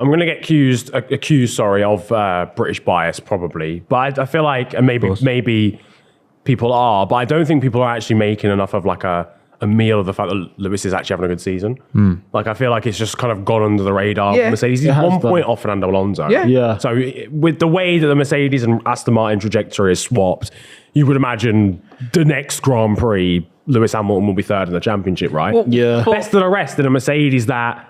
I'm going to get accused of British bias probably, but I feel like, and maybe people are, but I don't think people are actually making enough of like a meal of the fact that Lewis is actually having a good season. Like I feel like it's just kind of gone under the radar. Yeah, Mercedes, he's 1 point off Fernando Alonso. Yeah. So with the way that the Mercedes and Aston Martin trajectory is swapped, you would imagine the next Grand Prix, Lewis Hamilton will be third in the championship, right? Well, Best of the rest in a Mercedes that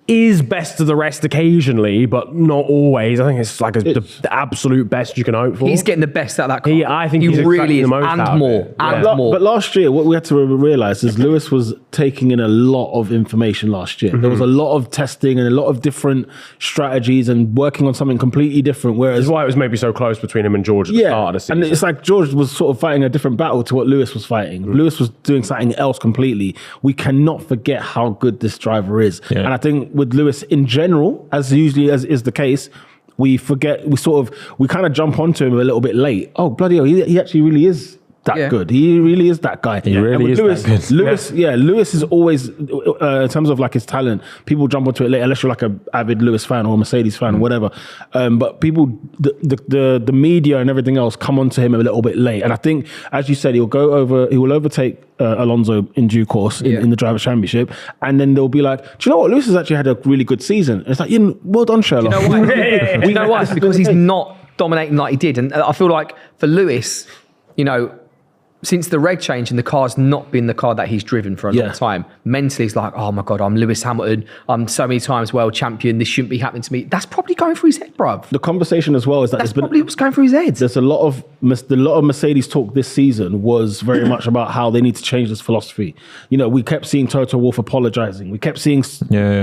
is best of the rest occasionally, but not always. I think it's like the absolute best you can hope for. He's getting the best out of that car. I think he he's really is, the most and out more, of it. and more. But last year, what we had to realise is Lewis was taking in a lot of information last year. There was a lot of testing and a lot of different strategies and working on something completely different. Whereas That's why it was maybe so close between him and George at the start of the season. and it's like George was sort of fighting a different battle to what Lewis was fighting. Lewis was doing something else completely. We cannot forget how good this driver is. Yeah. And I think with Lewis in general, as usually as is the case, we forget, we kind of jump onto him a little bit late. Oh, bloody hell, he actually really is that good. He really is that guy. He really is Lewis, that good. Lewis is always, in terms of like his talent, people jump onto it late, unless you're like an avid Lewis fan or a Mercedes fan or whatever. But people, the media and everything else come onto him a little bit late. And I think, as you said, he will overtake Alonso in due course in the Drivers' Championship. And then they'll be like, do you know what? Lewis has actually had a really good season. And it's like, well done, Sherlock. You know why? You know why? It's because he's not dominating like he did. And I feel like for Lewis, since the reg change and the car's not been the car that he's driven for a long time, mentally he's like, oh my God, I'm Lewis Hamilton. I'm so many times world champion. This shouldn't be happening to me. That's probably going through his head, bruv. The conversation as well is that That's probably what's going through his head. There's a lot of Mercedes talk this season was very much about how they need to change this philosophy. We kept seeing Toto Wolff apologizing. We kept seeing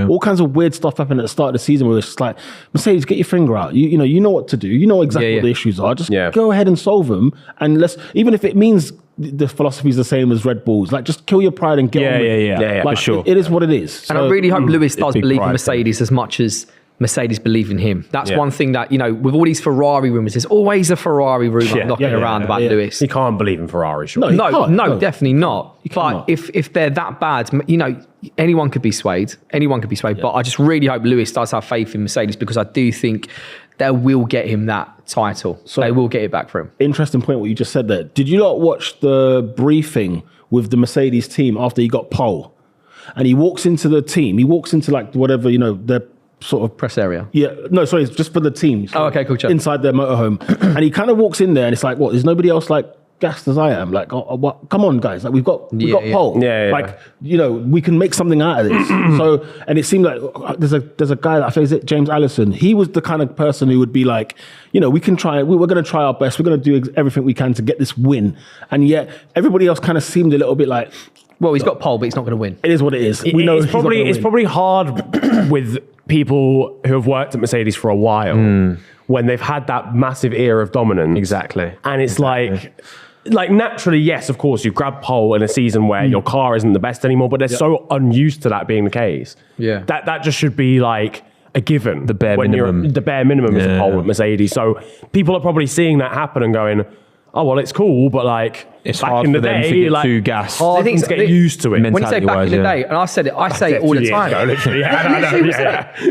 all kinds of weird stuff happen at the start of the season where it's just like, Mercedes, get your finger out. You know what to do. You know exactly what the issues are. Just go ahead and solve them. And even if it means the philosophy is the same as Red Bull's, like just kill your pride and get on with it. Yeah, like, for sure. It is what it is. And I really hope Lewis does believe in pride Mercedes as much as Mercedes believe in him. That's one thing that, with all these Ferrari rumours, there's always a Ferrari rumour knocking around about Lewis. He can't believe in Ferrari, sure. No, definitely not. But if they're that bad, anyone could be swayed. But I just really hope Lewis does have faith in Mercedes, because I do think they will get him that title. So they will get it back for him. Interesting point what you just said there. Did you not watch the briefing with the Mercedes team after he got pole? And he walks into the team. He walks into like whatever, their sort of press area. Yeah, no, sorry, it's just for the team. So okay, cool. Check. Inside their motorhome. And he kind of walks in there and it's like, what, there's nobody else like gassed as I am? Like, what? Come on, guys. Like, we've got pole. Yeah. Like, we can make something out of this. So, and it seemed like there's a guy that I think is it James Allison. He was the kind of person who would be like, we can try. We're going to try our best. We're going to do everything we can to get this win. And yet, everybody else kind of seemed a little bit like, well, he's got pole, but he's not going to win. It is what it is. We know it's probably hard with people who have worked at Mercedes for a while when they've had that massive era of dominance. Exactly. And it's like naturally, yes, of course, you grab pole in a season where your car isn't the best anymore, but they're so unused to that being the case. Yeah. That just should be like a given. The bare minimum. The bare minimum is a pole at Mercedes. So people are probably seeing that happen and going, oh, well, it's cool, but like it's back hard in the for them day, to get like, too gassed. hard to get used to it. When you say back in the day, and I say it all the time.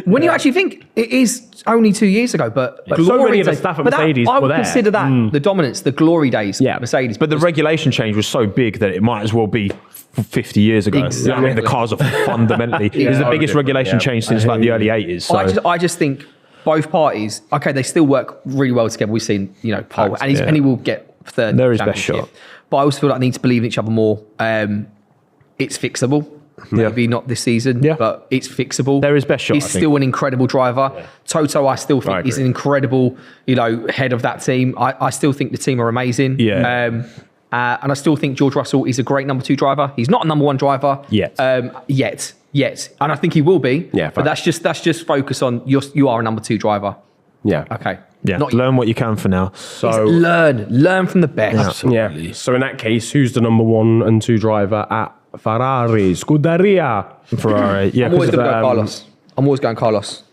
When you actually think it is only 2 years ago, but so many of the staff at Mercedes I would were there. consider that the dominance, the glory days of Mercedes. But the regulation change was so big that it might as well be 50 years ago. Exactly. The cars are fundamentally, it's the biggest regulation change since like the early 80s. So. I just think both parties, okay, they still work really well together. We've seen, Pole, and he will get third. There is best shot. But I also feel like they need to believe in each other more. It's fixable. Maybe not this season, but it's fixable. There is best shot. He's still an incredible driver. Toto, I still think is an incredible, head of that team. I still think the team are amazing. Yeah. And I still think George Russell is a great number 2 driver. He's not a number 1 driver yet. Yet, and I think he will be. Yeah, but that's just focus on you are a number 2 driver. Yeah. Okay. Yeah. Learn what you can for now. So learn from the best. Absolutely. Yeah. So in that case, who's the number 1 and 2 driver at Ferrari? Scuderia. Ferrari. Yeah. I'm always going to go Carlos. I'm always going Carlos.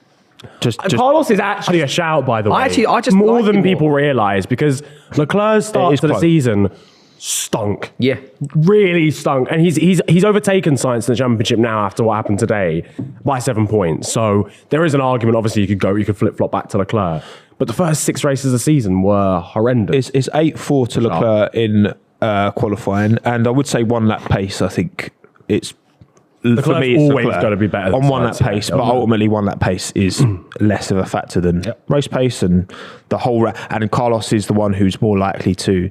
Just Carlos is actually a shout, by the way. I just more like than him people realise, because Leclerc's start to the season stunk. Yeah. Really stunk. And he's overtaken Sainz in the championship now after what happened today by 7 points. So there is an argument. Obviously, you could flip-flop back to Leclerc. But the first 6 races of the season were horrendous. It's 8-4 to Leclerc in qualifying. And I would say 1 lap pace, I think it's... Leclerc's for me, it's always Leclerc got to be better on 1 lap pace, but ultimately 1 lap pace is less of a factor than race pace and the whole. And Carlos is the one who's more likely to,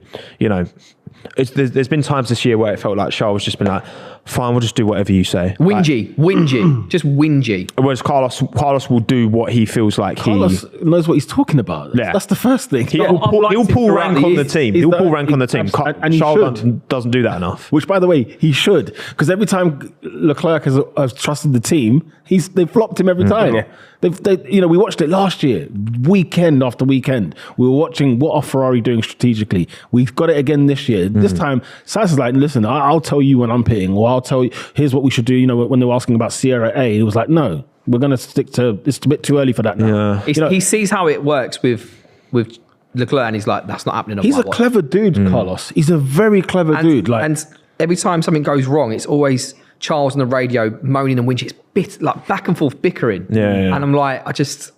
there's been times this year where it felt like Charles has just been like, fine, we'll just do whatever you say. Whingy, just whingy. Whereas Carlos will do what he feels like. Carlos knows what he's talking about. Yeah. That's the first thing. He'll pull rank on the team. He'll pull rank on the team. And Charles doesn't do that enough. Which, by the way, he should, because every time Leclerc has trusted the team, they've flopped him every time. Yeah. We watched it last year, weekend after weekend. We were watching what are Ferrari doing strategically. We've got it again this year. This time, Sainz is like, listen, I'll tell you when I'm pitting, or I'll tell you, here's what we should do. When they were asking about Sierra A, it was like, no, we're going to stick to, it's a bit too early for that now. Yeah. He sees how it works with Leclerc, and he's like, that's not happening. He's a clever dude, Carlos. He's a very clever dude. And every time something goes wrong, it's always Charles on the radio moaning and whinging. It's like back and forth bickering. Yeah. And I'm like, I just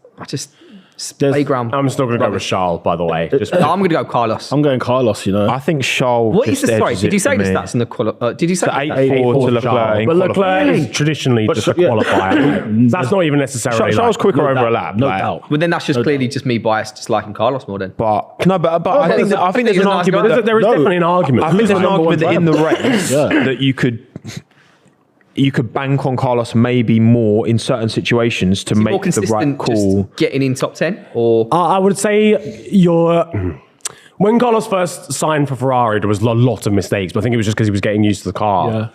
playground. I'm still going to go with Charles, by the way. I'm going to go Carlos. I'm going Carlos, I think Charles. What is the story? Did you say the stats in the did you say 8-4 to Leclerc? But Leclerc is traditionally just a qualifier. That's not even necessarily. Charles quicker over a lap. No doubt. But then that's just clearly just me biased, just liking Carlos more than. But I think there's an argument. There is definitely an argument. I think there's an argument that in the race that you could bank on Carlos maybe more in certain situations to make the right call. Just getting in top 10? Or I would say when Carlos first signed for Ferrari, there was a lot of mistakes, but I think it was just because he was getting used to the car. Yeah.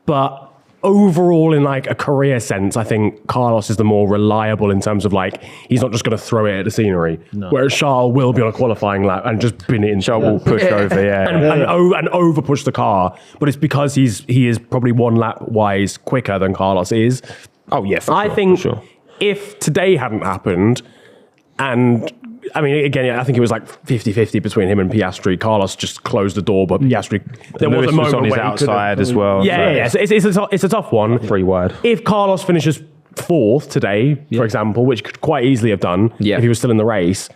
But overall, in like a career sense, I think Carlos is the more reliable in terms of like, he's not just going to throw it at the scenery. No. Whereas Charles will be on a qualifying lap and just bin it in. Charles will push over, and over push the car. But it's because he is probably 1 lap wise quicker than Carlos is. Oh yeah, I think if today hadn't happened, and I mean, again, I think it was like 50-50 between him and Piastri. Carlos just closed the door, but Piastri, there was a moment on his where outside as well. Yeah. So it's a tough one. 3 wide. If Carlos finishes 4th today, for example, which could quite easily have done if he was still in the race,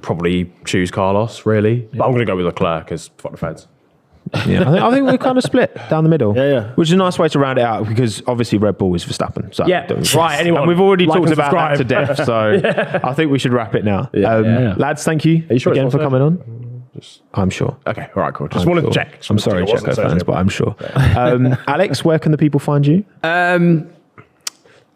probably choose Carlos, really. But I'm going to go with Leclerc because fuck the feds. Yeah, I think we're kind of split down the middle. Yeah. Which is a nice way to round it out because obviously Red Bull is Verstappen. So right. Anyway, and we've already talked about that to death, so I think we should wrap it now. Lads, thank you, again for coming on. I'm sure. Okay, all right, cool. Just wanted to check. I'm sorry, Checo fans, but I'm sure. Alex, where can the people find you? At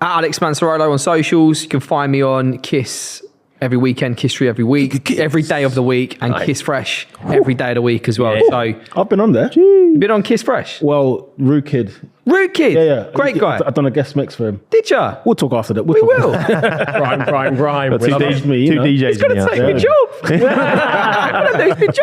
Alex Mancerolo on socials. You can find me on Kiss every weekend, Kiss Free every week, every day of the week, and Kiss Fresh every day of the week as well. So I've been on there. You've been on Kiss Fresh? Well, Root Kid. Root Kid? Yeah. Great guy. I've done a guest mix for him. Did ya? We'll talk after that. We will. Grime. Two DJs. Me, He's going to take my job. I'm going to do his job.